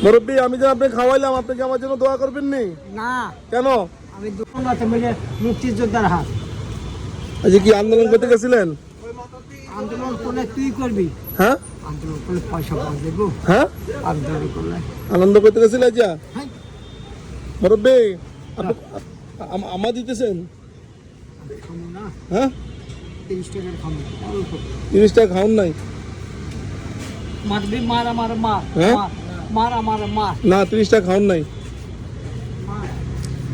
মুরব্বী, আমি যে আপনি খাওয়াইলাম, আপনি কি আমার জন্য দোয়া করবেন নি? না, কেন? আমি দোকানদার মিলে মুক্তিযোদ্ধার হাত। আজ কি আন্দোলন করতে গেছিলেন? আন্দোলন করলে তুই করবি। হ্যাঁ আন্দোলন করলে পয়সা পাওয়া দেবো। হ্যাঁ, আন্দোলন করলে আনন্দ করতে গেছিলেন আজ? হ্যাঁ, মুরব্বী, আমার দিতেছেন? খামো না, হ্যাঁ, 30 টাকার খামো। অল্প 30 টাকা খাওন নাই? মারবি, মার আমার মার, হ্যাঁ? মার আমার মার। না, 30 টাকা খাওন নাই। মার।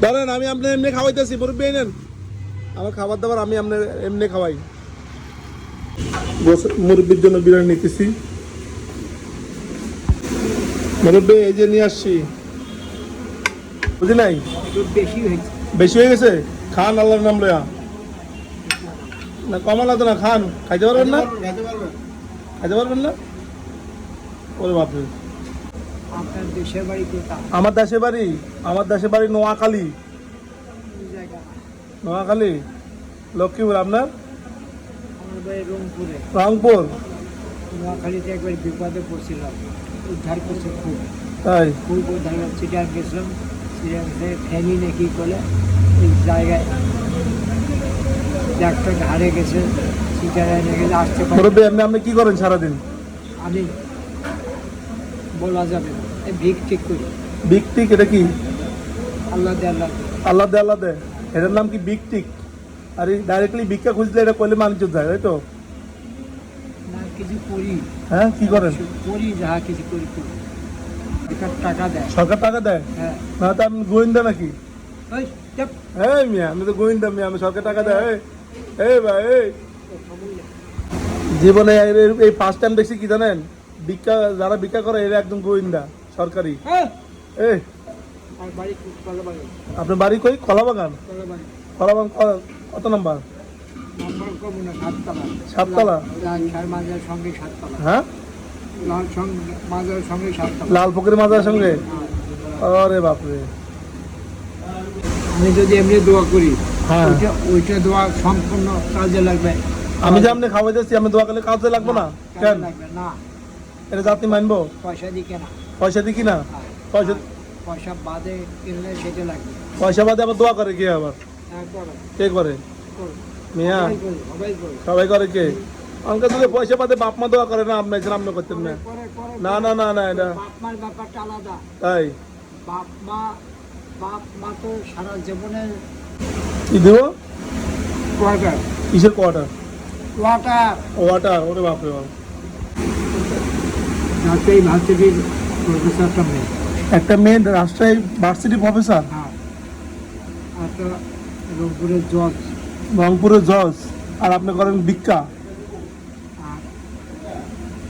ধরেন আমি আপনি এমনি খাওয়াইতেছি, মুরব্বী নেন আমার খাবার দাবার, আমি আপনার এমনি খাওয়াই। মুরব্বীর জন্য বিরিয়ানি নিতেছি। মুরব্বী, এই যে নিয়ে আসছি, বুঝি নাই? একটু বেশি হয়েছে। বেশি হয়ে গেছে? খান আল্লাহর নাম লয়া। না কমা লাগতো না, খান। খাইতে পারবেন না? খাইতে পারবেন না? ওরে বাপরে। আপনার দেশের বাড়ি কোথায়? আমার দেশের বাড়ি নোয়াখালী। এই জায়গা নোয়াখালী, লক্ষ্মীপুর। আপনার? আমার বাড়ি রংপুরে। রংপুর। নোয়াখালীতে একবার বিপদে পড়ছিলাম, উদ্ধার করছে খুব তাই? খুব উদ্ধার করে চিটার গেছিলাম। চিটার ফেনি নাকি করে এই জায়গায় ডাক্তার হারে গেছে, চিটারে এনে গেলে আসতে পারে। মুরব্বী, আপনি কি করেন সারাদিন? আমি বলা যাবে না, এই ভিক ঠিক করি। বিগ টিক, এটা কি? আল্লাহ দে আল্লাহ দে। আল্লাহ দে আল্লাহ দে, এটার নাম কি বিগ টিক? আর ডাইরেক্টলি ভিক্ষা খুঁজলে এটা করলে মানুষ যায়, তাই তো? না, কিছু করি। হ্যাঁ, কি করেন? করি, যাহা কিছু করি করি। সরকার টাকা দেয়। সরকার টাকা দেয়? হ্যাঁ। না তো আপনি গোয়েন্দা নাকি? ওই দেখ, এই মিয়া, আমি তো গোয়েন্দা মিয়া, আমি সরকার টাকা দেয়? এই ভাই, এই জীবনে এই ফার্স্ট টাইম দেখছি কি জানেন, যারা ভিক্ষা করে এরা একদম গোয়েন্দা সরকারি। হ্যাঁ। এই আর বাড়ি কলাবাগান। আপনার বাড়ি কই? কলাবাগান। কলাবাগান কলাবাগান কত নাম্বার? নাম্বার কম না, 7 তলা। 7 তলা? লাল শাহ মাজার সঙ্গে 7 তলা। হ্যাঁ, লাল সঙ্গে মাজার সঙ্গে 7 তলা। লাল পুকুরি মাজার সঙ্গে? আরে বাপরে। আমি যদি এমনি দোয়া করি, হ্যাঁ। ওইটা দোয়া সম্পূর্ণ কাজে লাগবে। আমি যে আপনি খাওয়াই যাচ্ছি, আমি দোয়া করলে কাজে লাগবে না? কাজে কেন? লাগবে না, এটা জাতি মানবো? পয়সা দিয়ে কেনা। পয়সা দিই কিনা? পয়সা পয়সা বাদে কিনলে সেটা লাগবে। পয়সা বাদে আবার দোয়া করে কে? আবার করো, কে করে? করো। মিয়া, সবাই করে, সবাই করে। সবাই করে কে? আমাকে দিলে পয়সা বাদে বাপ মা দোয়া করে না? আপনি আপনি করতেন না? করে, করে, না না না না, এটা বাপ মার ব্যাপারটা আলাদা। তাই? বাপ মা তো সারা জীবনে কি দিব? কোয়ার্টার কিসের কোয়ার্টার? Water water? ওরে বাপরে বাপ। রাজশাহী ভার্সিটির প্রফেসরটা মেয়ে। একটা মেয়ে রাজশাহী ভার্সিটি প্রফেসর? হ্যাঁ। একটা রংপুরের জজ। রংপুরের জজ? আর আপনি করেন ভিক্ষা? আর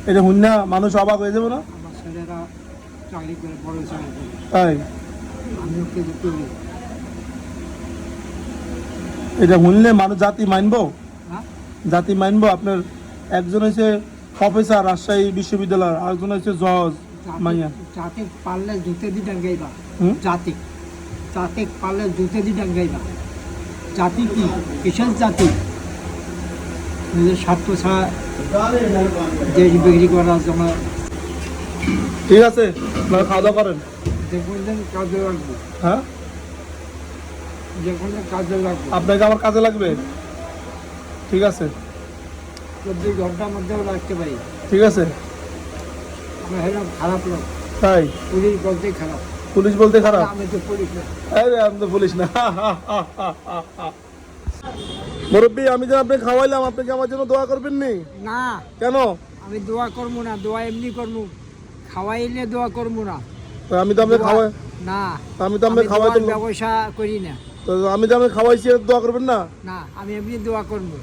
এটা হুন্না মানুষ অবাক হয়ে যাবে না? আমার ছেলেরা চাকরি করে, বড় চাকরি করে। তাই? আমিও কিছু করি। এটা শুনলে মানুষ জাতি মানবো? হ্যাঁ, জাতি মানবো? আপনার একজন হচ্ছে প্রফেসর রাজশাহী বিশ্ববিদ্যালয়, আরেকজন হচ্ছে জজ। মাইয়া জাতি পারলে জুতে দি ডাঙ্গাইবা। হুম? জাতি পারলে জুতে দি ডাঙ্গাইবা। জাতি কি? কিসের জাতি? নিজের স্বার্থ ছাড়া দেশ বিক্রি করার জন্য। ঠিক আছে, আপনারা খাওয়া দাওয়া করেন। যে কোনদিন কাজে লাগবে, হ্যাঁ, যে কোনদিন কাজে লাগবে। আপনাকে আমার কাজে লাগবে? ঠিক আছে, 24 ঘন্টার মধ্যেও রাখতে পারি। ঠিক আছে। আমার হেরাম খারাপ লোক, তাই? পুলিশ বলতেই খারাপ। পুলিশ বলতে খারাপ? আমি তো পুলিশ না। আরে আমি তো পুলিশ না। মুরব্বী, আমি যে আপনি খাওয়াইলাম, আপনি কি আমার জন্য দোয়া করবেন নি? না, কেন? আমি দোয়া করবো না, দোয়া এমনি করবো। খাওয়াইলে দোয়া করবো না। তো আমি তো আপনি খাওয়াই, না, আমি তো আপনি আমি খাওয়াই দোয়ার দিলাম। ব্যবসা করি না। তো আমি যে আপনি খাওয়াইছি, এর দোয়া করবেন না? না, আমি এমনি দোয়া করবো।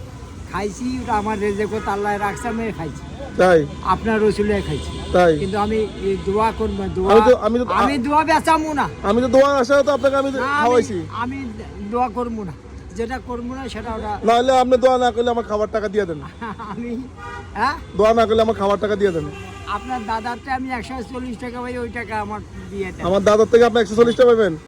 খাইছি, ওটা আমার রেজেকো আল্লাহ রাখছে, আমি খাইছি। তাই? আপনার রসুলে খাইছি। তাই? কিন্তু আমি এই দোয়া করবো না, আমি দোয়া বেচামু না। আমি তো দোয়া আসা তো আপনাকে আমি না, খাওয়াইছি। আমি দোয়া করবো না, যেটা করবো না সেটা ওটা। নাহলে আপনি দোয়া না করলে আমার খাবার টাকা দিয়ে দেন। আমি হ্যাঁ, দোয়া না করলে আমার খাবার টাকা দিয়ে দেন। আপনার দাদারটা আমি 140 টাকা পাই, ওই টাকা আমার দিয়ে দেন। আমার দাদার থেকে আপনি 140 টাকা পাবেন?